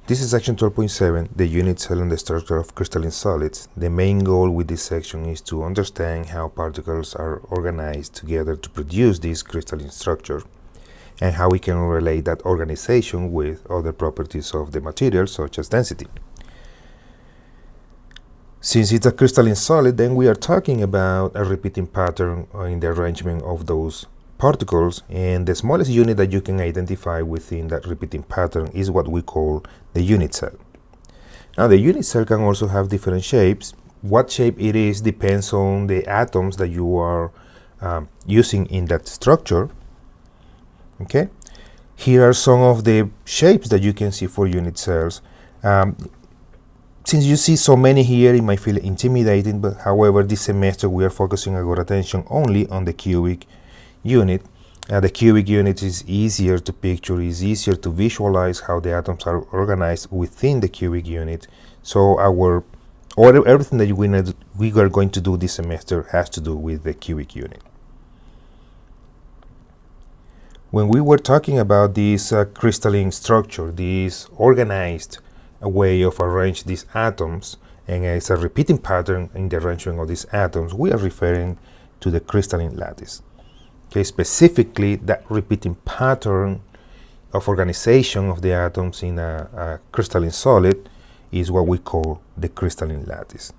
This is section 12.7, the unit cell and the structure of crystalline solids. The main goal with this section is to understand how particles are organized together to produce this crystalline structure, and how we can relate that organization with other properties of the material, such as density. Since it's a crystalline solid, then we are talking about a repeating pattern in the arrangement of those particles, and the smallest unit that you can identify within that repeating pattern is what we call the unit cell. Now, the unit cell can also have different shapes. What shape it is depends on the atoms that you are using in that structure. Okay, here are some of the shapes that you can see for unit cells. Since you see so many here, it might feel intimidating, but however, this semester we are focusing our attention only on the cubic unit. The cubic unit is easier to picture, is easier to visualize how the atoms are organized within the cubic unit. So everything that we are going to do this semester has to do with the cubic unit. When we were talking about this crystalline structure, this organized way of arrange these atoms, and it's a repeating pattern in the arrangement of these atoms, we are referring to the crystalline lattice. Okay, specifically that repeating pattern of organization of the atoms in a crystalline solid is what we call the crystalline lattice.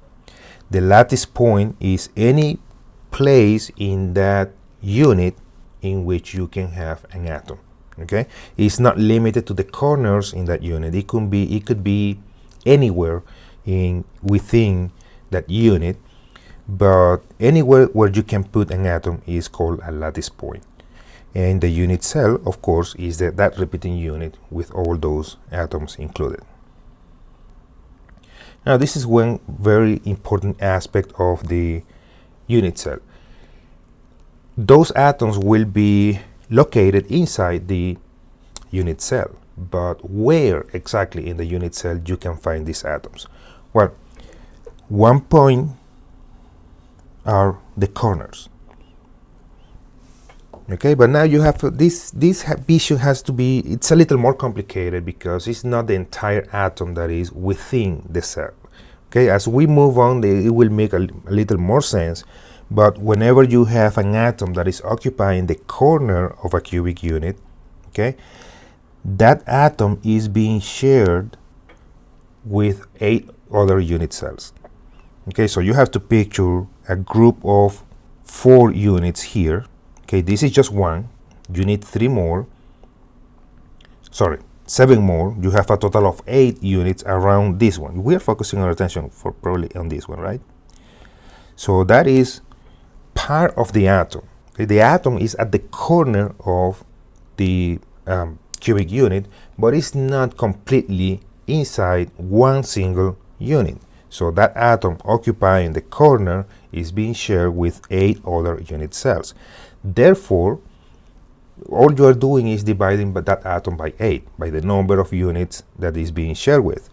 The lattice point is any place in that unit in which you can have an atom. Okay, it's not limited to the corners in that unit. It could be anywhere within that unit, but anywhere where you can put an atom is called a lattice point. And the unit cell, of course, is that repeating unit with all those atoms included. Now, this is one very important aspect of the unit cell. Those atoms will be located inside the unit cell, but where exactly in the unit cell you can find these atoms? Well, one point are the corners. Okay, but now you have this vision has to be, it's a little more complicated because it's not the entire atom that is within the cell. Okay, as we move on, it will make a little more sense. But whenever you have an atom that is occupying the corner of a cubic unit, okay, that atom is being shared with 8 other unit cells. Okay, so you have to picture a group of 4 units here. Okay, this is just one. You need 7 more. You have a total of 8 units around this one. We are focusing our attention for probably on this one, right? So that is part of the atom. Okay, the atom is at the corner of the cubic unit, but it's not completely inside one single unit. So that atom occupying the corner is being shared with 8 other unit cells. Therefore, all you are doing is dividing that atom by 8, by the number of units that is being shared with.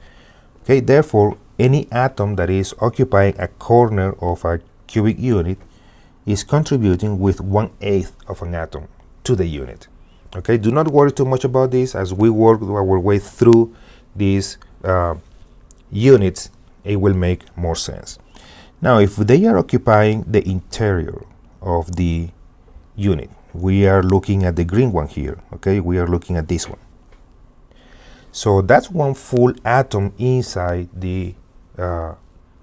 Okay, therefore, any atom that is occupying a corner of a cubic unit is contributing with 1/8 of an atom to the unit. Okay, do not worry too much about this. As we work our way through these units, it will make more sense. Now, if they are occupying the interior of the unit, we are looking at the green one here. Okay, we are looking at this one. So that's one full atom inside the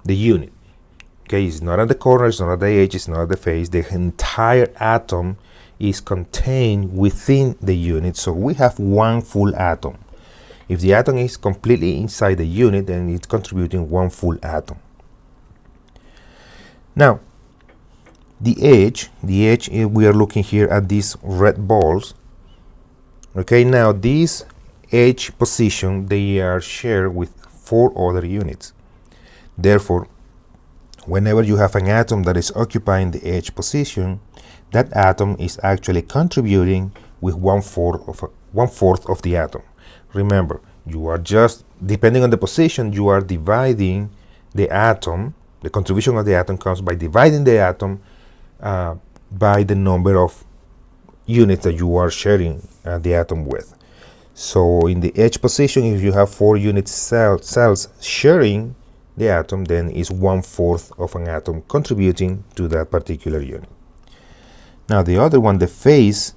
unit. Okay, it's not at the corner, it's not at the edge, it's not at the face. The entire atom is contained within the unit, so we have one full atom. If the atom is completely inside the unit, then it's contributing one full atom. Now, the edge, we are looking here at these red balls. Okay, now these edge position, they are shared with 4 other units. Therefore, whenever you have an atom that is occupying the edge position, that atom is actually contributing with 1/4 of the atom. Remember, you are just, depending on the position, you are dividing the atom. The contribution of the atom comes by dividing the atom by the number of units that you are sharing the atom with. So in the H position, if you have 4 unit cells sharing the atom, then it's 1/4 of an atom contributing to that particular unit. Now the other one, the phase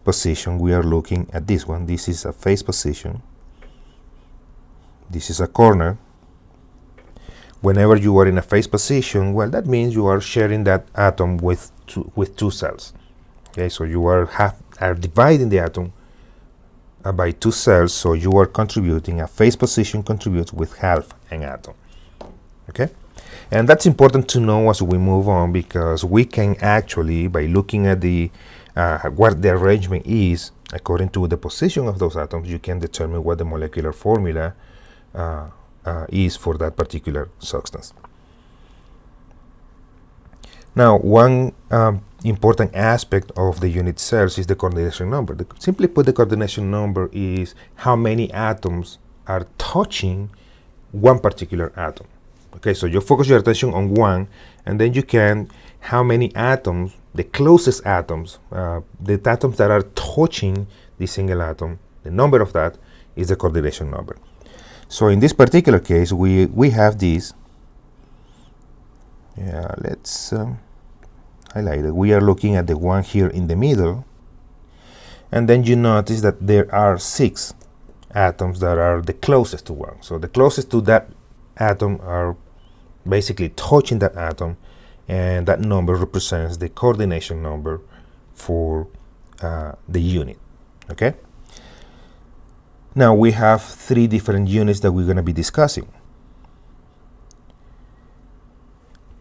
position, we are looking at this one. This is a phase position. This is a corner. Whenever you are in a phase position, well, that means you are sharing that atom with two cells. Okay, so you are dividing the atom by 2 cells, so you are contributing. A phase position contributes with half an atom. Okay, and that's important to know as we move on, because we can actually, by looking at the what the arrangement is according to the position of those atoms, you can determine what the molecular formula is for that particular substance. Now, one important aspect of the unit cells is the coordination number. Simply put, the coordination number is how many atoms are touching one particular atom. Okay, so you focus your attention on one, and then you can how many atoms, the closest atoms, the atoms that are touching the single atom, the number of that is the coordination number. So in this particular case, we have this. Yeah, let's highlight it. We are looking at the one here in the middle, and then you notice that there are 6 atoms that are the closest to one. So the closest to that atom are basically touching that atom, and that number represents the coordination number for the unit. Okay, now we have 3 different units that we're going to be discussing.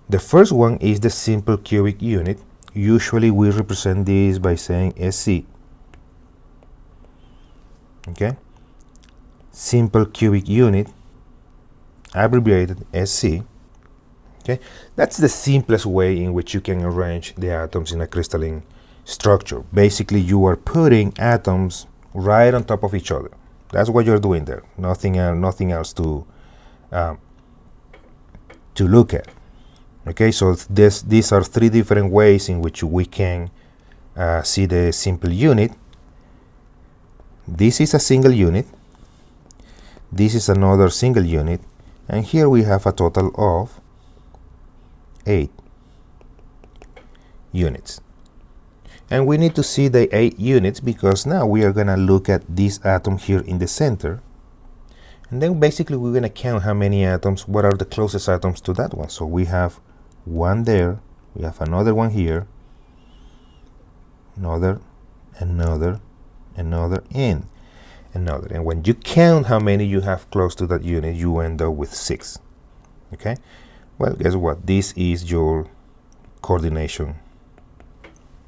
The first one is the simple cubic unit. Usually we represent this by saying SC. Okay, simple cubic unit, abbreviated SC. Okay, that's the simplest way in which you can arrange the atoms in a crystalline structure. Basically, you are putting atoms right on top of each other. That's what you're doing there. Nothing else to look at. Okay, so these are 3 different ways in which we can see the simple unit. This is a single unit. This is another single unit, and here we have a total of 8 units. And we need to see the 8 units because now we are going to look at this atom here in the center, and then basically we're going to count how many atoms, what are the closest atoms to that one. So we have one there, we have another one here, another, and another, and another. And when you count how many you have close to that unit, you end up with 6. Okay, well, guess what? This is your coordination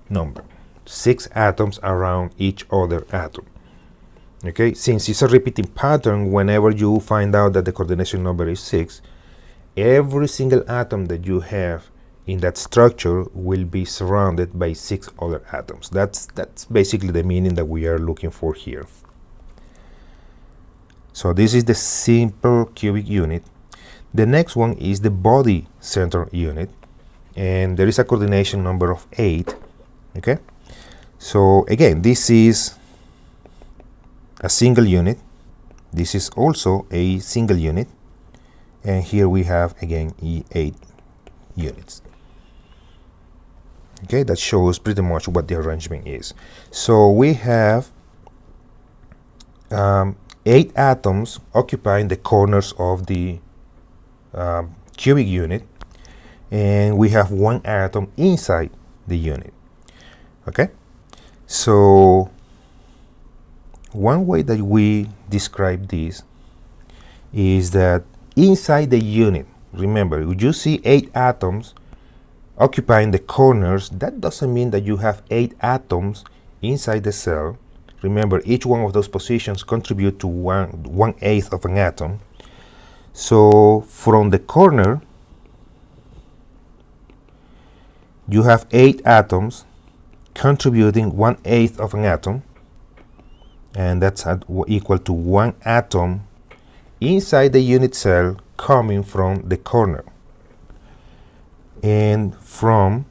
number. 6 atoms around each other atom. Okay, since it's a repeating pattern, whenever you find out that the coordination number is 6, every single atom that you have in that structure will be surrounded by 6 other atoms. That's basically the meaning that we are looking for here. So this is the simple cubic unit. The next one is the body center unit, and there is a coordination number of 8. Okay, so again, this is a single unit. This is also a single unit, and here we have again 8 units. Okay, that shows pretty much what the arrangement is. So we have 8 atoms occupying the corners of the cubic unit, and we have 1 atom inside the unit. Okay, so one way that we describe this is that inside the unit, remember, you see 8 atoms occupying the corners. That doesn't mean that you have 8 atoms inside the cell. Remember, each one of those positions contribute to 1/8 of an atom. So from the corner, you have 8 atoms contributing 1/8 of an atom, and that's equal to 1 atom inside the unit cell coming from the corner. And from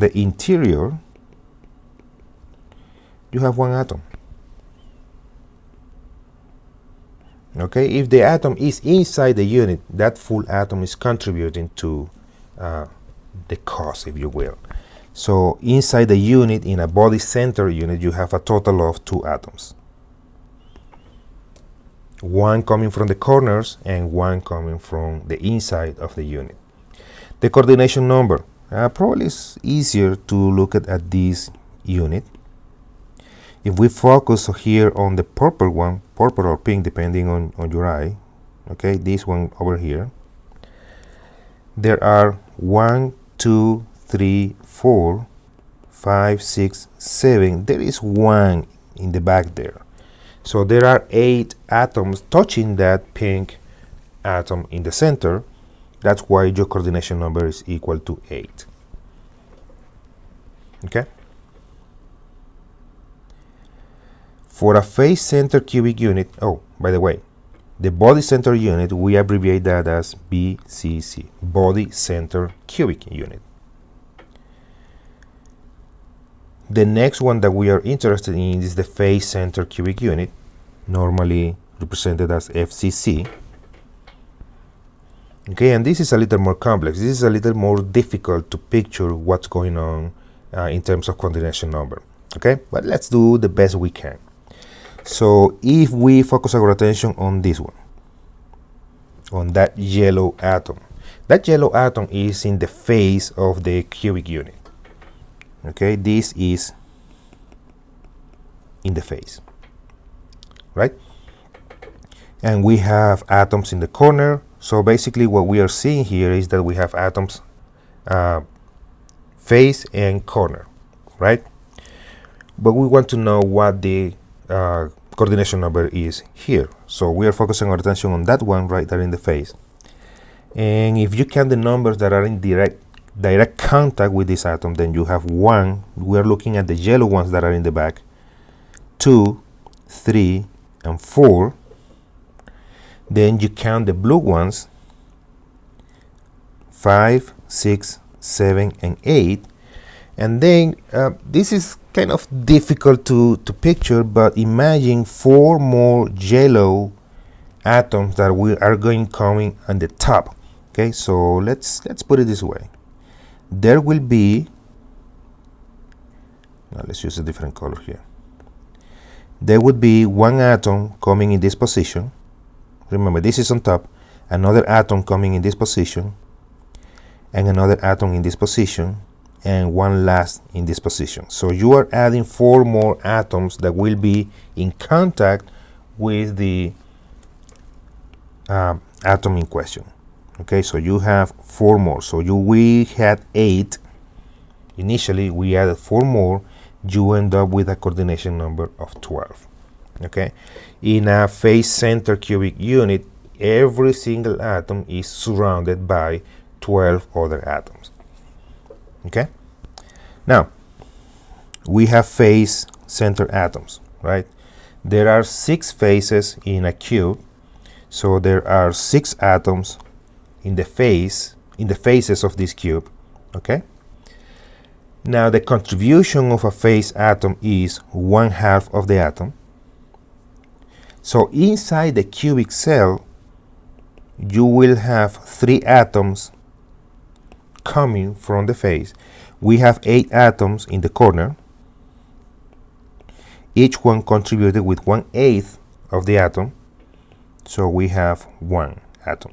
the interior, you have one atom. Okay, if the atom is inside the unit, that full atom is contributing to the cause, if you will. So inside the unit, in a body center unit, you have a total of 2 atoms. One coming from the corners and one coming from the inside of the unit. The coordination number, probably is easier to look at this unit. If we focus here on the purple one, purple or pink depending on your eye, okay, this one over here, there are 1, 2, 3, 4, 5, 6, 7. There is 1 in the back there. So there are 8 atoms touching that pink atom in the center. That's why your coordination number is equal to 8. Okay? For a face center cubic unit, oh, by the way, the body center unit, we abbreviate that as BCC, body center cubic unit. The next one that we are interested in is the face center cubic unit, normally represented as FCC. Okay, and this is a little more complex. This is a little more difficult to picture what's going on in terms of coordination number. Okay, but let's do the best we can. So if we focus our attention on this one, on that yellow atom, that yellow atom is in the face of the cubic unit. Okay, this is in the face, right? And we have atoms in the corner. So basically what we are seeing here is that we have atoms face and corner, right? But we want to know what the coordination number is here. So we are focusing our attention on that one right there in the face. And if you count the numbers that are in direct contact with this atom, then you have 1. We are looking at the yellow ones that are in the back, 2, 3, and 4. Then you count the blue ones, 5, 6, 7, and 8. And then this is kind of difficult to picture, but imagine 4 more yellow atoms that we are going coming on the top. Okay, so let's put it this way. There will be, now let's use a different color here. There would be 1 atom coming in this position. Remember, this is on top. Another atom coming in this position, and another atom in this position, and 1 last in this position. So you are adding 4 more atoms that will be in contact with the atom in question. Okay, so you have 4 more. So we had 8 initially, we added 4 more. You end up with a coordination number of 12. Okay, in a face center cubic unit, every single atom is surrounded by 12 other atoms. Okay, now we have face center atoms, right? There are 6 faces in a cube, so there are 6 atoms in the faces of this cube. Okay, now the contribution of a face atom is 1/2 of the atom. So inside the cubic cell, you will have 3 atoms coming from the face. We have 8 atoms in the corner, each one contributed with 1/8 of the atom. So we have 1 atom.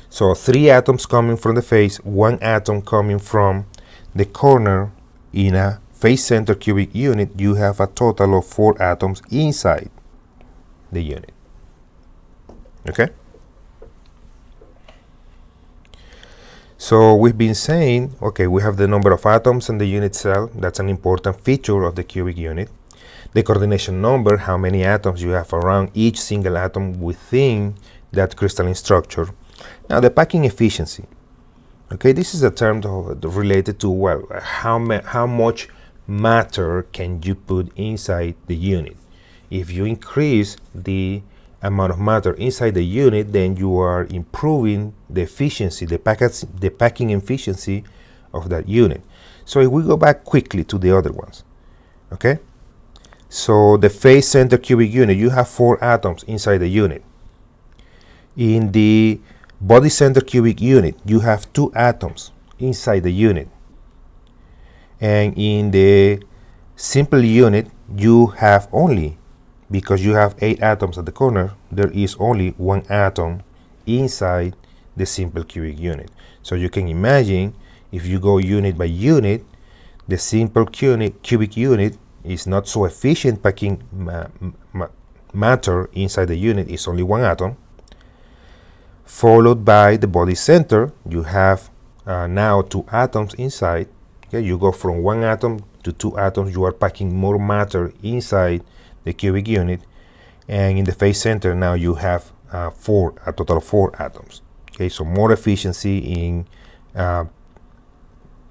So 3 atoms coming from the face, 1 atom coming from the corner. In a face center cubic unit, you have a total of 4 atoms inside the unit. Okay? So we've been saying, okay, we have the number of atoms in the unit cell. That's an important feature of the cubic unit. The coordination number, how many atoms you have around each single atom within that crystalline structure. Now the packing efficiency. Okay, this is a term related to, well, how much matter can you put inside the unit. If you increase the amount of matter inside the unit, then you are improving the efficiency, the packing efficiency of that unit. So if we go back quickly to the other ones, Okay, so the face center cubic unit, you have 4 atoms inside the unit. In the body center cubic unit, you have 2 atoms inside the unit. And in the simple unit, you have only, because you have 8 atoms at the corner, there is only 1 atom inside the simple cubic unit. So you can imagine, if you go unit by unit, the simple cubic unit is not so efficient packing matter inside the unit. It's only 1 atom, followed by the body center. You have now 2 atoms inside. Okay, you go from 1 atom to 2 atoms. You are packing more matter inside the cubic unit. And in the face center, now you have a total of 4 atoms. Okay, so more efficiency in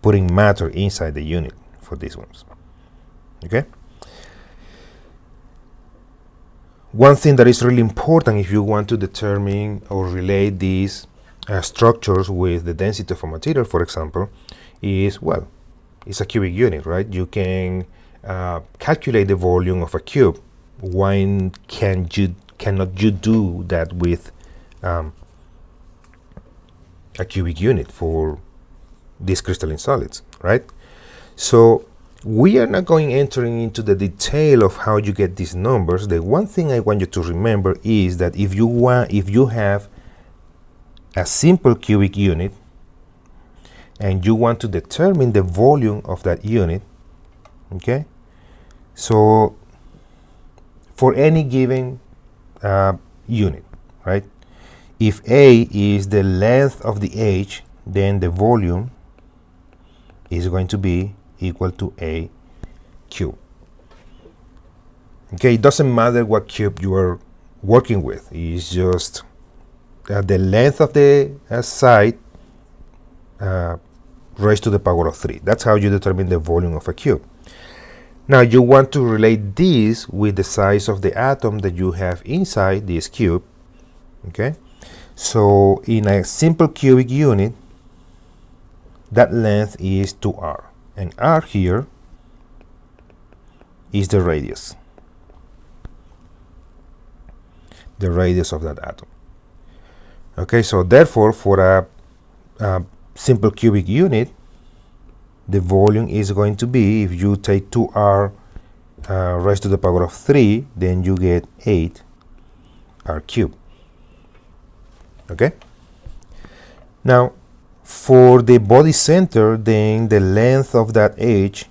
putting matter inside the unit for these ones. Okay. One thing that is really important if you want to determine or relate these structures with the density of a material, for example, is, well, it's a cubic unit, right? You can calculate the volume of a cube. Why cannot you do that with a cubic unit for these crystalline solids, right? So we are not going entering into the detail of how you get these numbers. The one thing I want you to remember is that if you have a simple cubic unit and you want to determine the volume of that unit, okay, so for any given unit, right, if A is the length of the H, then the volume is going to be equal to A cube. Okay, it doesn't matter what cube you are working with. It's just the length of the side raised to the power of 3. That's how you determine the volume of a cube. Now you want to relate this with the size of the atom that you have inside this cube. Okay, so in a simple cubic unit, that length is 2r, and r here is the radius of that atom. Okay, so therefore for a simple cubic unit, the volume is going to be, if you take 2r raised to the power of 3, then you get 8r cubed. Okay, now for the body center, then the length of that H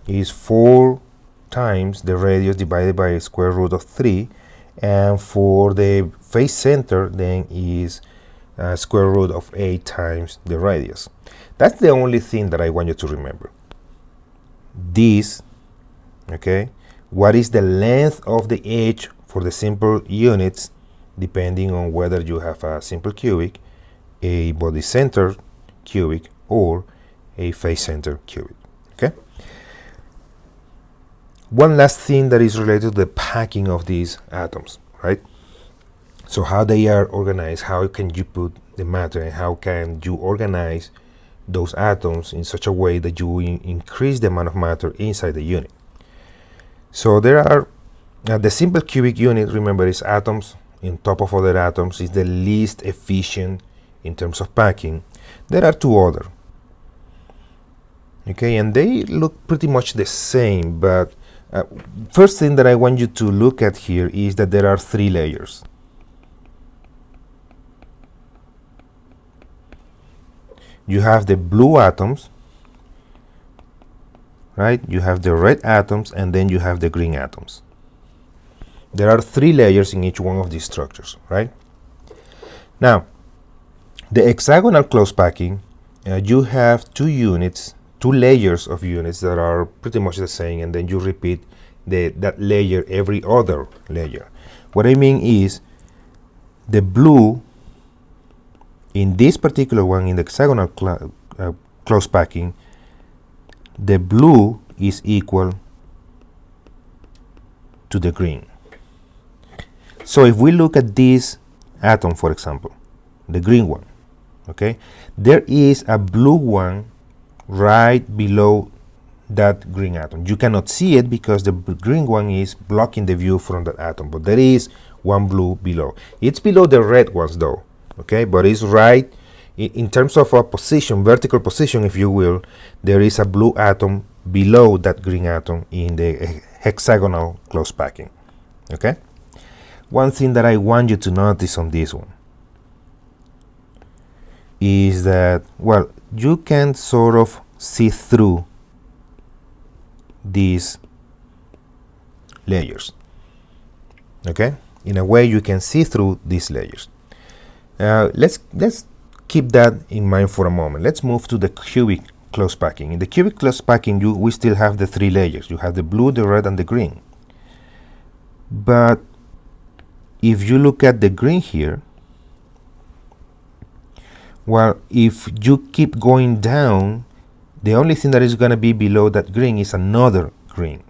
is 4 times the radius divided by square root of 3, and for the face center, then is square root of 8 times the radius. That's the only thing that I want you to remember. This, okay, what is the length of the H for the simple units, depending on whether you have a simple cubic, a body center cubic, or a face center cubic. Okay. One last thing that is related to the packing of these atoms, right? So how they are organized, how can you put the matter, and how can you organize those atoms in such a way that you increase the amount of matter inside the unit. So there are the simple cubic unit, remember, is atoms on top of other atoms, is the least efficient in terms of packing. There are 2 other, okay, and they look pretty much the same, but first thing that I want you to look at here is that there are 3 layers. You have the blue atoms, right? You have the red atoms, and then you have the green atoms. There are 3 layers in each one of these structures, right? Now, the hexagonal close packing, you have 2 layers of units that are pretty much the same, and then you repeat that layer every other layer. What I mean is, the blue in this particular one, in the hexagonal close packing, the blue is equal to the green. So if we look at this atom, for example, the green one, okay, there is a blue one right below that green atom. You cannot see it because the green one is blocking the view from that atom, but there is one blue below. It's below the red ones though, okay, but it's right in terms of a position, vertical position if you will. There is a blue atom below that green atom in the hexagonal close packing. Okay, one thing that I want you to notice on this one is that, well, you can sort of see through these layers. Okay, in a way you can see through these layers. Let's keep that in mind for a moment. Let's move to the cubic close packing. In the cubic close packing, we still have the three layers. You have the blue, the red, and the green. But if you look at the green here, well, if you keep going down, the only thing that is going to be below that green is another green.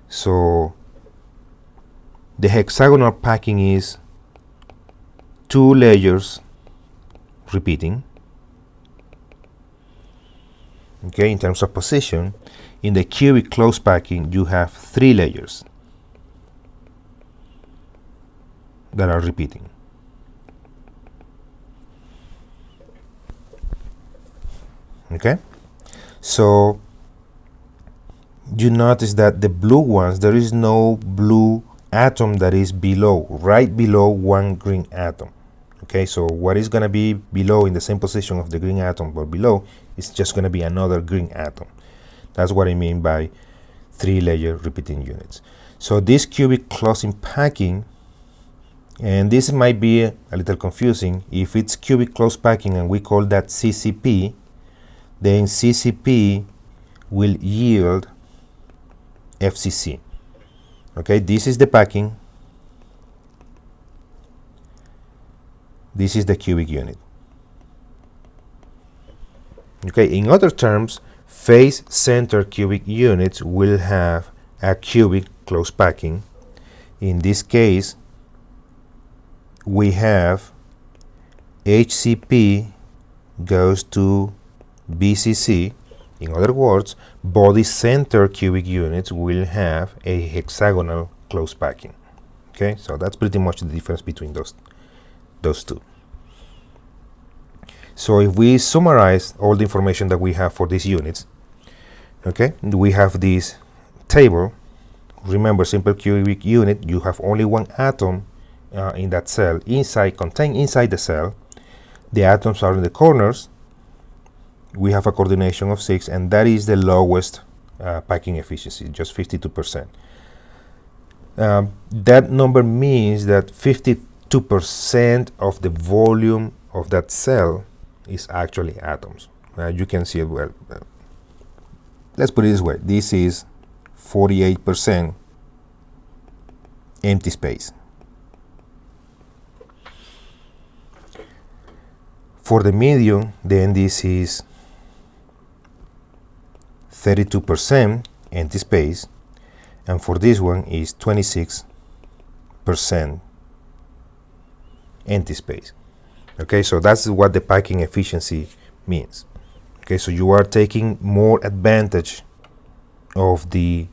So the hexagonal packing is two layers repeating. Okay, in terms of position, in the cubic close packing, you have three layers that are repeating. Okay, so you notice that the blue ones, there is no blue atom that is below, right below one green atom. Okay, so what is going to be below in the same position of the green atom but below is just going to be another green atom. That's what I mean by three layer repeating units. So this cubic closing packing, and this might be a little confusing, if it's cubic close packing and we call that CCP, then CCP will yield FCC. Okay, this is the packing, this is the cubic unit. Okay, in other terms, face center cubic units will have a cubic close packing. In this case, we have HCP goes to BCC. In other words, body center cubic units will have a hexagonal close packing. Okay, so that's pretty much the difference between those two. So if we summarize all the information that we have for these units, okay, we have this table. Remember, simple cubic unit, you have only one atom in that cell, contained inside the cell. The atoms are in the corners. We have a coordination of 6, and that is the lowest packing efficiency, just 52%. That number means that 52% of the volume of that cell is actually atoms. You can see it well. Let's put it this way. This is 48% empty space. For the medium, then this is 32% empty space, and for this one is 26% empty space. Okay, so that's what the packing efficiency means. Okay, so you are taking more advantage of the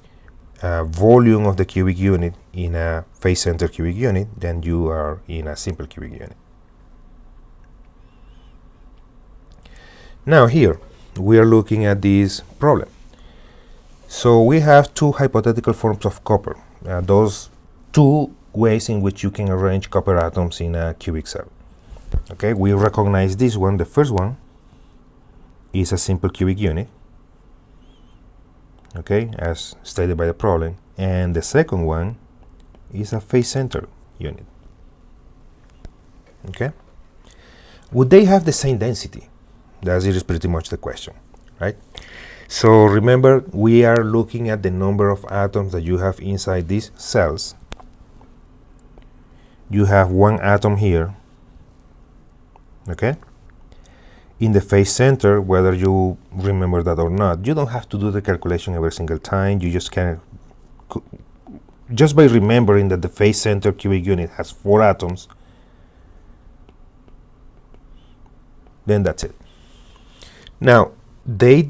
volume of the cubic unit in a face center cubic unit than you are in a simple cubic unit. Now here we are looking at this problem. So we have two hypothetical forms of copper, those two ways in which you can arrange copper atoms in a cubic cell. Okay, we recognize this one. The first one is a simple cubic unit, okay, as stated by the problem, and the second one is a face center unit. Okay, would they have the same density? That is pretty much the question, right? So remember, we are looking at the number of atoms that you have inside these cells. You have one atom here, okay? In the face center, whether you remember that or not, you don't have to do the calculation every single time. You just can, just by remembering that the face center cubic unit has 4 atoms, then that's it. Now, they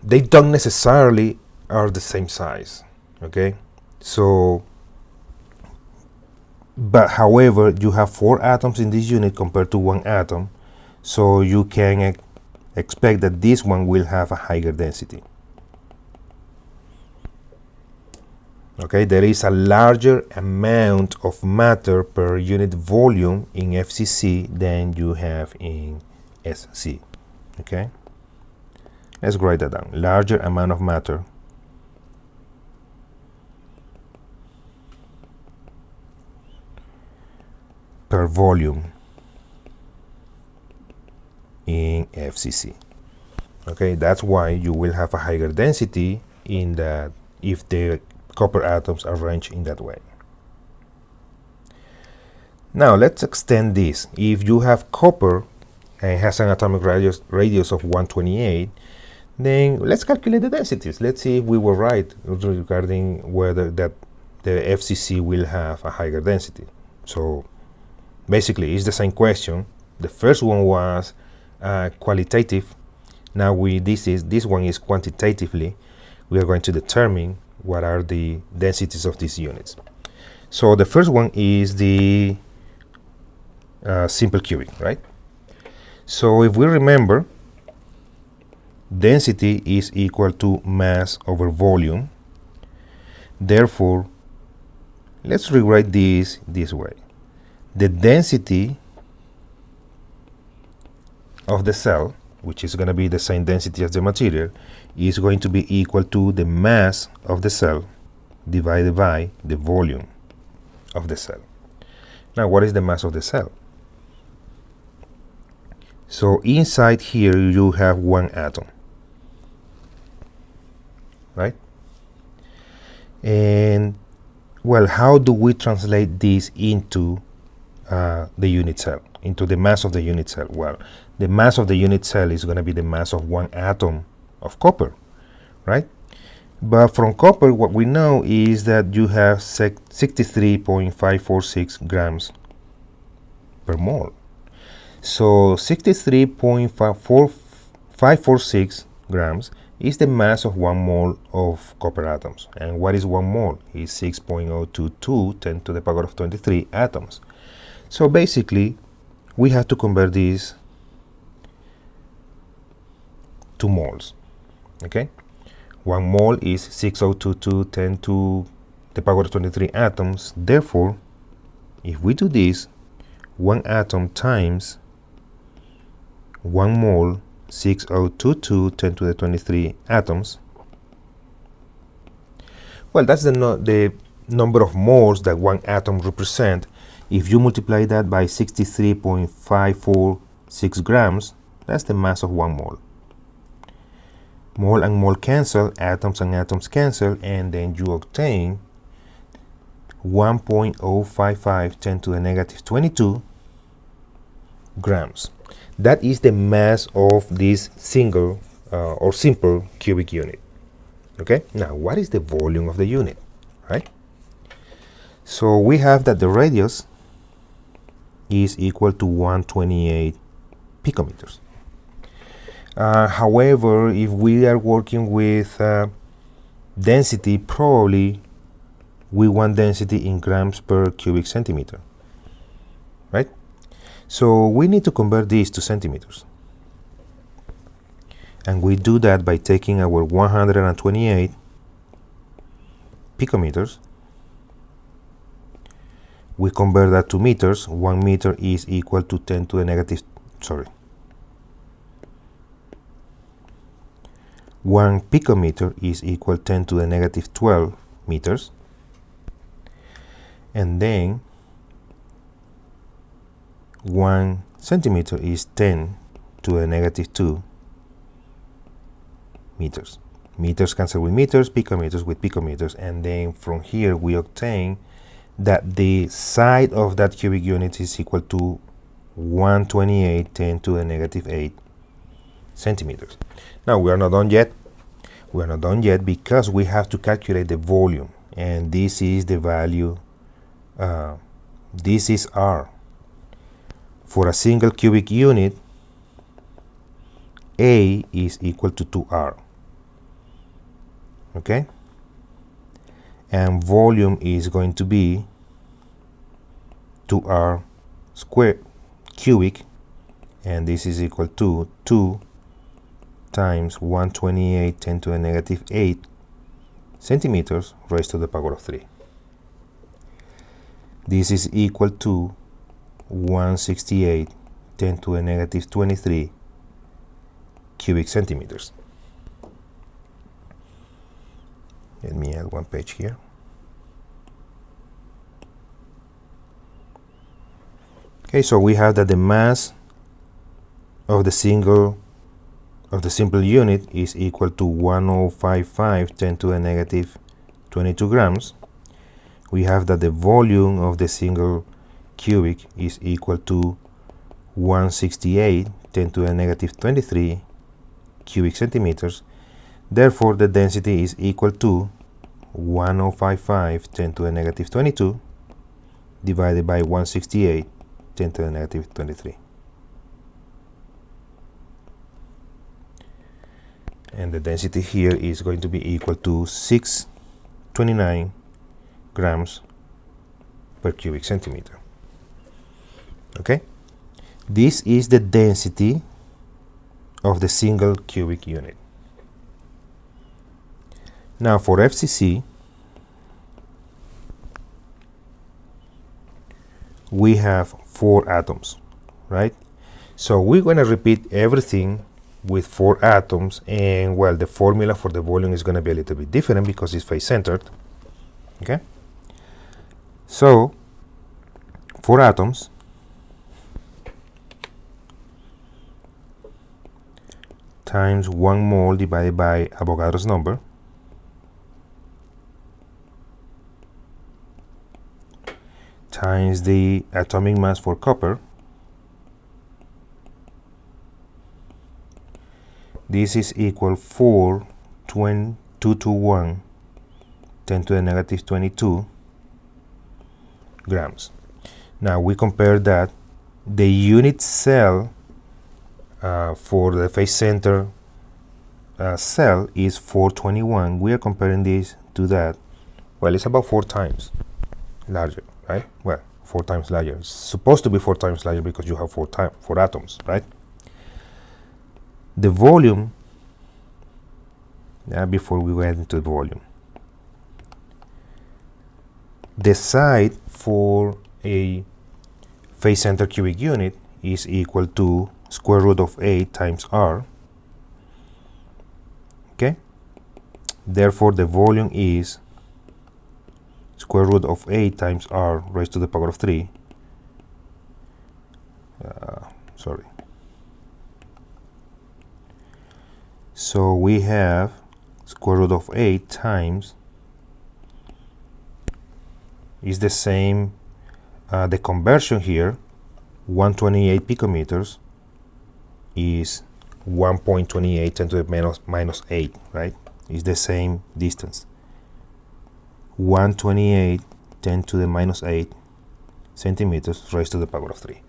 they don't necessarily are the same size. Okay, so but however, you have 4 atoms in this unit compared to 1 atom, so you can expect that this one will have a higher density. Okay, there is a larger amount of matter per unit volume in FCC than you have in SC. Okay, let's write that down. Larger amount of matter per volume in FCC. Okay, that's why you will have a higher density in that if the copper atoms are arranged in that way. Now let's extend this. If you have copper and has an atomic radius of 128, then let's calculate the densities. Let's see if we were right regarding whether that the FCC will have a higher density. So basically it's the same question. The first one was qualitative. Now this one is quantitatively. We are going to determine what are the densities of these units. So the first one is the simple cubic, right? So if we remember, density is equal to mass over volume. Therefore, let's rewrite this way. The density of the cell, which is going to be the same density as the material, is going to be equal to the mass of the cell divided by the volume of the cell. Now, what is the mass of the cell? So inside here you have 1 atom, right? And well, how do we translate this into the unit cell, into the mass of the unit cell? Well, the mass of the unit cell is going to be the mass of 1 atom of copper, right? But from copper, what we know is that you have 63.546 grams per mole. So 63.546 grams is the mass of 1 mole of copper atoms. And what is 1 mole? Is 6.022 10 to the power of 23 atoms. So basically, we have to convert this to moles. Okay, 1 mole is 6.022 10 to the power of 23 atoms. Therefore, if we do this, 1 atom times 1 mole, 6.022 10 to the 23 atoms. Well, that's the number of moles that 1 atom represent. If you multiply that by 63.546 grams, that's the mass of 1 mole. Mole and mole cancel, atoms and atoms cancel, and then you obtain 1.055 10 to the negative 22 grams. That is the mass of this single or simple cubic unit. Okay, now what is the volume of the unit, right? So we have that the radius is equal to 128 picometers. However, if we are working with density, probably we want density in grams per cubic centimeter, right? So we need to convert this to centimeters. And we do that by taking our 128 picometers. We convert that to meters. 1 meter is equal to 10 to the negative, 1 picometer is equal 10 to the negative 12 meters. And then 1 centimeter is 10 to the negative 2 meters. Meters cancel with meters, picometers with picometers, and then from here we obtain that the side of that cubic unit is equal to 128 10 to the negative 8 centimeters. Now we are not done yet. We are not done yet because we have to calculate the volume, and this is the value. This is R. For a single cubic unit, A is equal to 2R. okay? And volume is going to be 2r squared cubic, and this is equal to 2 times 128 10 to the negative 8 centimeters raised to the power of 3. This is equal to 168 10 to the negative 23 cubic centimeters. Let me add one page here. Okay, so we have that the mass of the simple unit is equal to 1055 10 to the negative 22 grams. We have that the volume of the single cubic is equal to 168 10 to the negative 23 cubic centimeters. Therefore, the density is equal to 1055 10 to the negative 22 divided by 168 10 to the negative 23. And the density here is going to be equal to 629 grams per cubic centimeter. Okay? This is the density of the single cubic unit. Now for FCC, we have 4 atoms, right? So we're going to repeat everything with 4 atoms, and well, the formula for the volume is going to be a little bit different because it's face-centered. Okay? So 4 atoms times 1 mole divided by Avogadro's number times the atomic mass for copper. This is equal 4.221 10 to the negative 22 grams. Now we compare that. The unit cell for the face center cell is 421. We are comparing this to that. Well, it's about 4 times larger, right? Well, 4 times larger. It's supposed to be 4 times larger because you have 4 atoms, right? The volume, before we went into the volume, the side for a face center cubic unit is equal to square root of 8 times r. Okay? Therefore, the volume is square root of 8 times r raised to the power of 3. So we have square root of 8 times is the same, the conversion here, 128 picometers is 1.28 10 to the minus 8, right? It's the same distance. 128 10 to the minus 8 centimeters raised to the power of 3.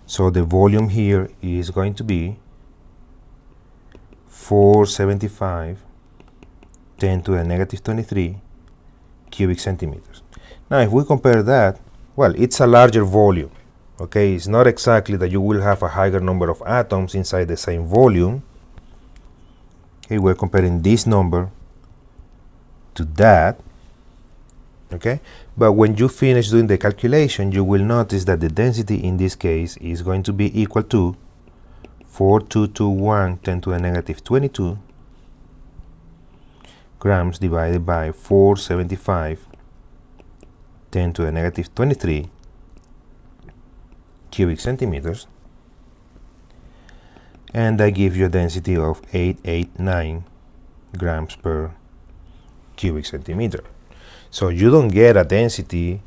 So the volume here is going to be 475 10 to the negative 23 cubic centimeters. Now if we compare that, well, it's a larger volume. Okay, it's not exactly that you will have a higher number of atoms inside the same volume. Okay, we're comparing this number to that. Okay, but when you finish doing the calculation, you will notice that the density in this case is going to be equal to 4221 10 to the negative 22 grams divided by 475 10 to the negative 23 cubic centimeters, and that gives you a density of 889 grams per cubic centimeter. So you don't get a density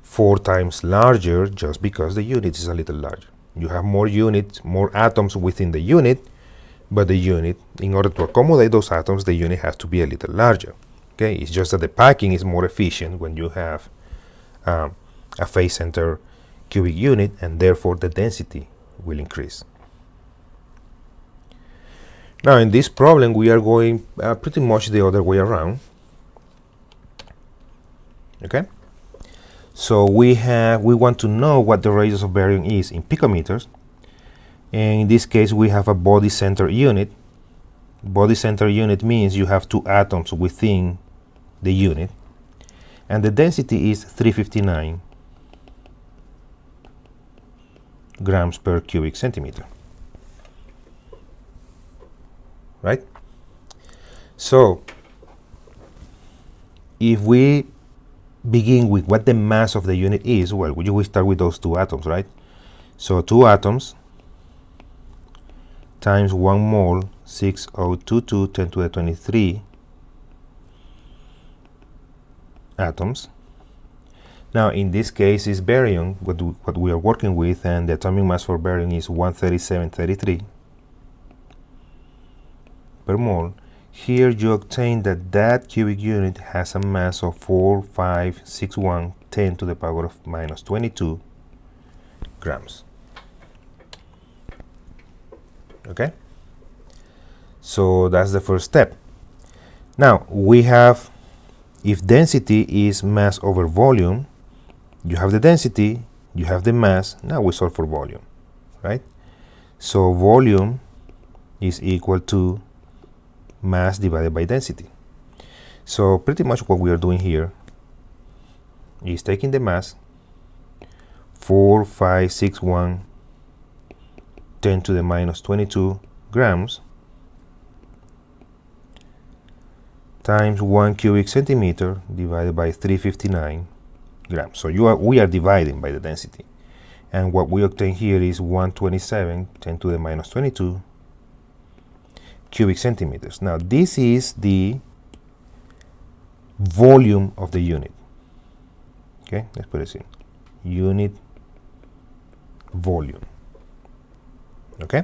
4 times larger just because the unit is a little larger. You have more units, more atoms within the unit, but the unit, in order to accommodate those atoms, the unit has to be a little larger. Okay, it's just that the packing is more efficient when you have a face center cubic unit, and therefore the density will increase. Now in this problem we are going pretty much the other way around. Okay, so we want to know what the radius of baryum is in picometers, and in this case we have a body center unit. Body center unit means you have two atoms within the unit, and the density is 359 grams per cubic centimeter, right? So if we begin with what the mass of the unit is, well, you will start with those two atoms, right? So 2 atoms times 1 mole, 6022 10 to the 23 atoms. Now in this case is barium, what we are working with, and the atomic mass for barium is 137.33 per mole. Here you obtain that cubic unit has a mass of 4561 10 to the power of minus 22 grams. Okay, so that's the first step. Now we have, if density is mass over volume, you have the density, you have the mass, now we solve for volume, right? So volume is equal to mass divided by density. So pretty much what we are doing here is taking the mass, 4561 10 to the minus 22 grams, times 1 cubic centimeter divided by 359 grams. So we are dividing by the density, and what we obtain here is 127 10 to the minus 22 cubic centimeters. Now this is the volume of the unit. Okay, let's put it in unit volume. Okay,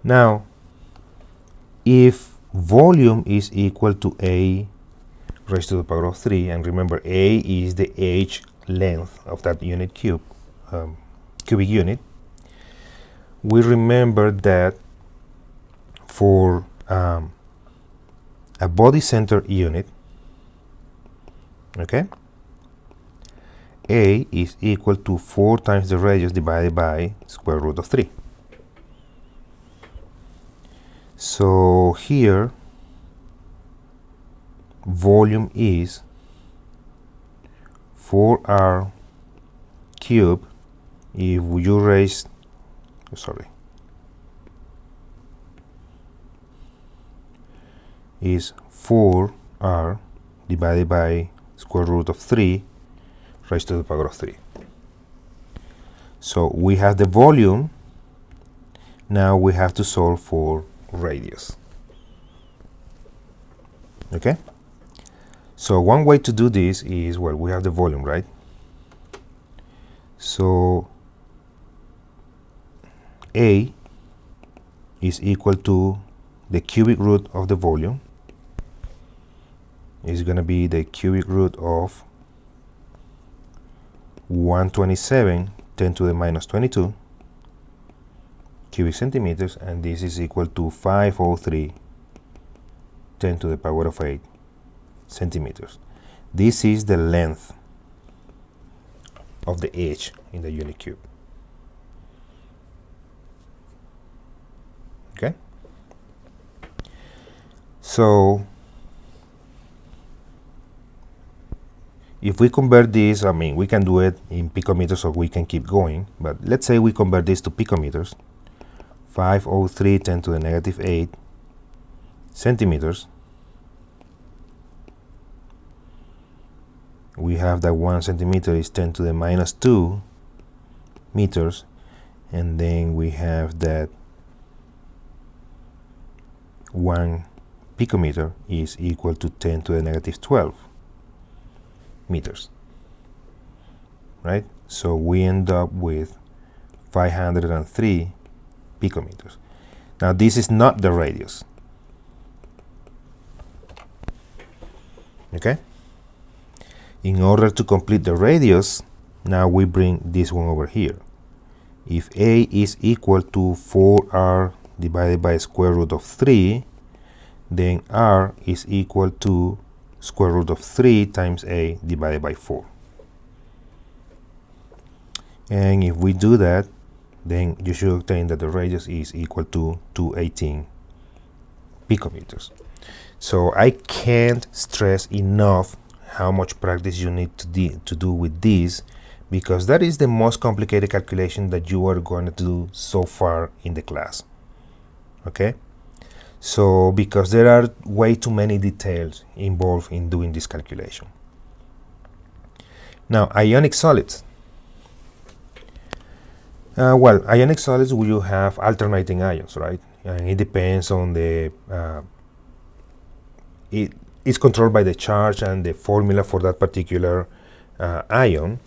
now if volume is equal to A raised to the power of 3, and remember A is the h length of that unit cubic unit, we remember that for a body center unit, okay, A is equal to 4 times the radius divided by square root of 3. So here volume is 4r cubed. If you raise, is 4r divided by square root of 3 raised to the power of 3. So we have the volume. Now we have to solve for radius. Okay, so one way to do this is, well, we have the volume, right? So A is equal to the cubic root of the volume. Is going to be the cubic root of 127 10 to the minus 22 cubic centimeters, and this is equal to 503 10 to the power of 8 centimeters. This is the length of the h in the unit cube. Okay, so if we convert this, I mean, we can do it in picometers, so we can keep going, but let's say we convert this to picometers. 503 10 to the negative 8 centimeters. We have that 1 centimeter is 10 to the minus 2 meters, and then we have that 1 picometer is equal to 10 to the negative 12 meters, right? So we end up with 503 picometers. Now this is not the radius. Okay, in order to complete the radius, now we bring this one over here. If A is equal to 4r divided by square root of 3, then R is equal to square root of 3 times A divided by 4. And if we do that, then you should obtain that the radius is equal to 218 picometers. So I can't stress enough how much practice you need to do with this, because that is the most complicated calculation that you are going to do so far in the class. Okay? So because there are way too many details involved in doing this calculation. Now, ionic solids. Well, ionic solids will have alternating ions, right? And it depends on the it's controlled by the charge and the formula for that particular ion.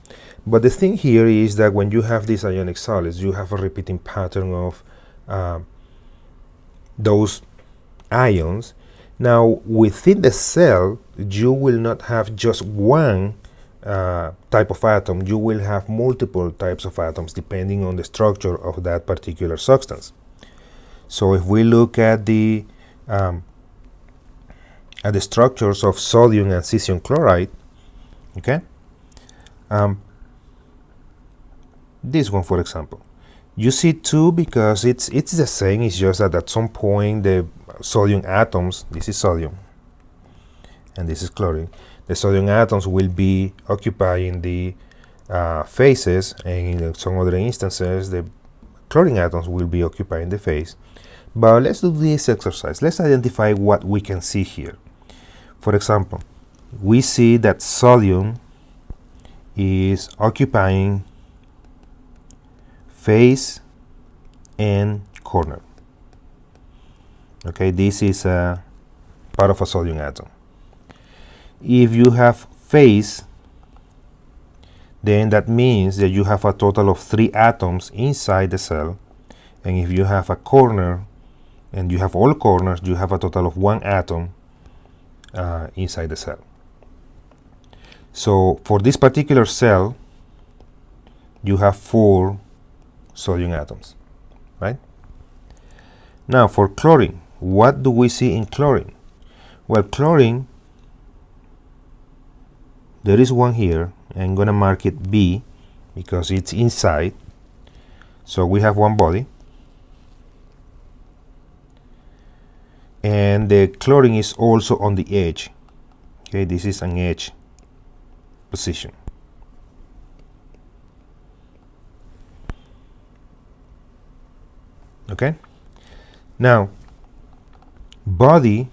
But the thing here is that when you have these ionic solids, you have a repeating pattern of those ions. Now, within the cell, you will not have just one type of atom. You will have multiple types of atoms depending on the structure of that particular substance. So if we look at the structures of sodium and cesium chloride, okay, this one, for example, you see two because it's the same. It's just that at some point the sodium atoms, this is sodium and this is chlorine, the sodium atoms will be occupying the faces, and in some other instances the chlorine atoms will be occupying the face. But let's do this exercise. Let's identify what we can see here. For example, we see that sodium is occupying face and corner. Okay, this is a part of a sodium atom. If you have face, then that means that you have a total of 3 atoms inside the cell. And if you have a corner and you have all corners, you have a total of 1 atom inside the cell. So for this particular cell, you have 4 sodium atoms, right? Now for chlorine, what do we see in chlorine? Well, chlorine, there is one here. I'm going to mark it B because it's inside. So we have one body. And the chlorine is also on the edge. Okay, this is an edge position. Okay, now body,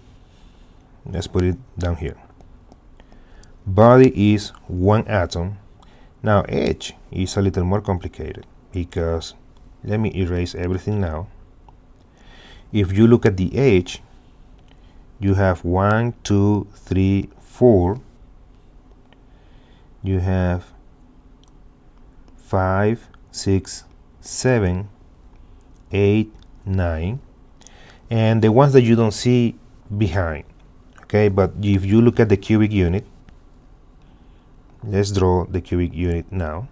let's put it down here. Body is 1 atom. Now edge is a little more complicated because, let me erase everything now. If you look at the edge, you have 1, 2, 3, 4. You have 5, 6, 7, 8, 9, and the ones that you don't see behind. Okay, but if you look at the cubic unit, let's draw the cubic unit now.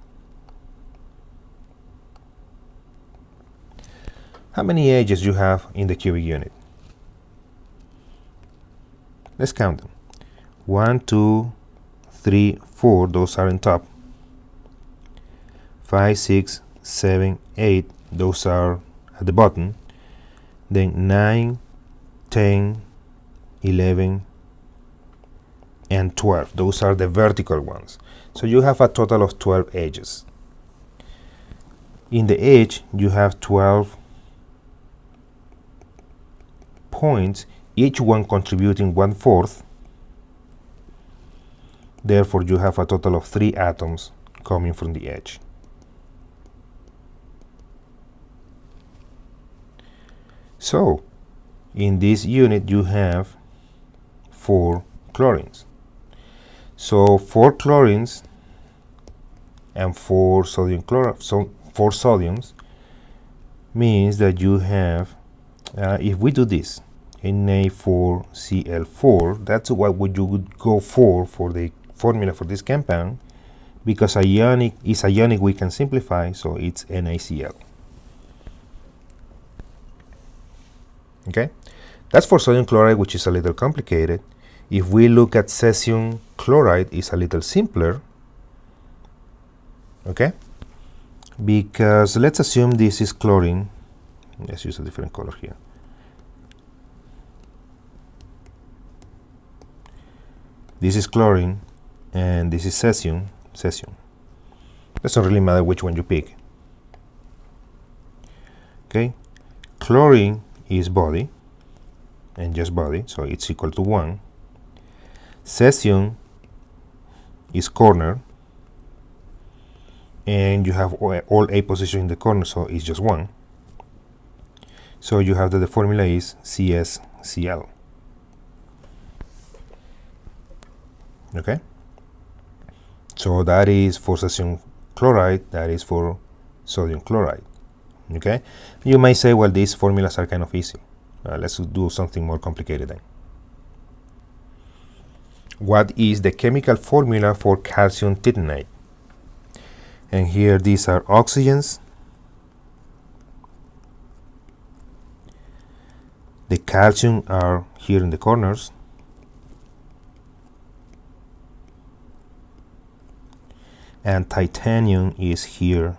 How many edges you have in the cubic unit? Let's count them. 1, 2, 3, 4, those are on top. 5, 6, 7, 8, those are at the bottom. Then 9, 10, 11, and 12. Those are the vertical ones. So you have a total of 12 edges. In the edge, you have 12 points, each one contributing 1/4. Therefore, you have a total of 3 atoms coming from the edge. So, in this unit, you have 4 chlorines. So 4 chlorines and 4 sodium so 4 sodiums means that you have, if we do this, Na4Cl4, that's what you would go for the formula for this compound. Because ionic is ionic, we can simplify, so it's NaCl. Okay, that's for sodium chloride, which is a little complicated. If we look at cesium chloride, it's a little simpler. Okay, because let's assume this is chlorine. Let's use a different color here. This is chlorine and this is cesium. Doesn't really matter which one you pick. Okay, chlorine is body and just body, so it's equal to 1. Cesium is corner, and you have all A position in the corner, so it's just 1. So you have that the formula is CsCl. Okay, so that is for cesium chloride, that is for sodium chloride. Okay, you may say, well, these formulas are kind of easy. Let's do something more complicated then. What is the chemical formula for calcium titanate? And here these are oxygens. The calcium are here in the corners. And titanium is here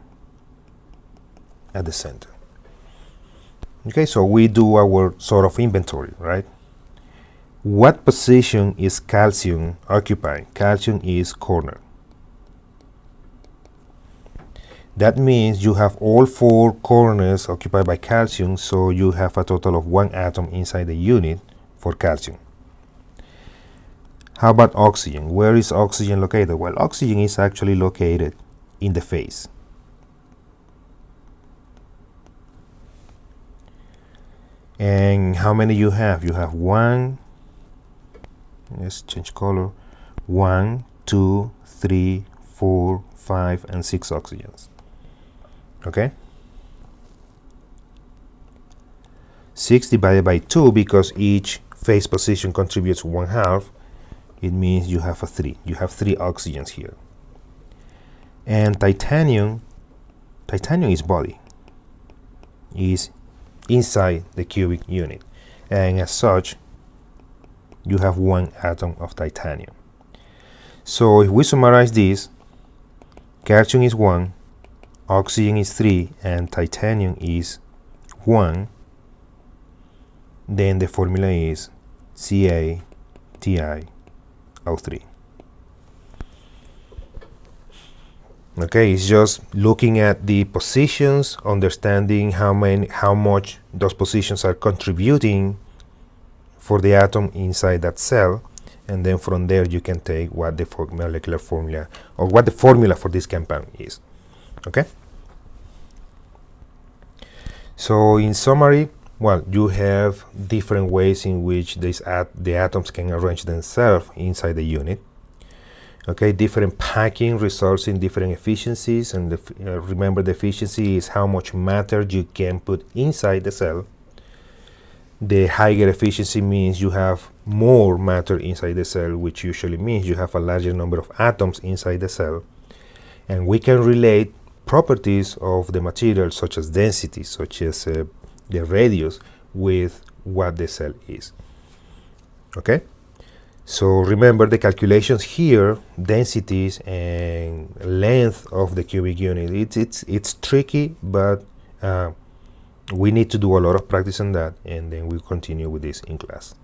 at the center. Okay, so we do our sort of inventory, right? What position is calcium occupying? Calcium is corner. That means you have all 4 corners occupied by calcium, so you have a total of 1 atom inside the unit for calcium. How about oxygen? Where is oxygen located? Well, oxygen is actually located in the face. And how many you have? You have 1, let's change color, 1, 2, 3, 4, 5, and 6 oxygens. Okay? 6 divided by 2, because each phase position contributes 1/2, it means you have a 3. You have 3 oxygens here. And titanium is body, is inside the cubic unit, and as such you have 1 atom of titanium. So if we summarize this, calcium is 1, oxygen is 3, and titanium is 1, then the formula is CaTiO3. Okay, it's just looking at the positions, understanding how much those positions are contributing for the atom inside that cell, and then from there you can take what the molecular formula, or what the formula for this compound is. Okay, so in summary, well, you have different ways in which the atoms can arrange themselves inside the unit. Okay, different packing results in different efficiencies, and remember, the efficiency is how much matter you can put inside the cell. The higher efficiency means you have more matter inside the cell, which usually means you have a larger number of atoms inside the cell. And we can relate properties of the material, such as density, such as the radius, with what the cell is. Okay? So remember the calculations here, densities and length of the cubic unit. It's tricky, but we need to do a lot of practice on that, and then we'll continue with this in class.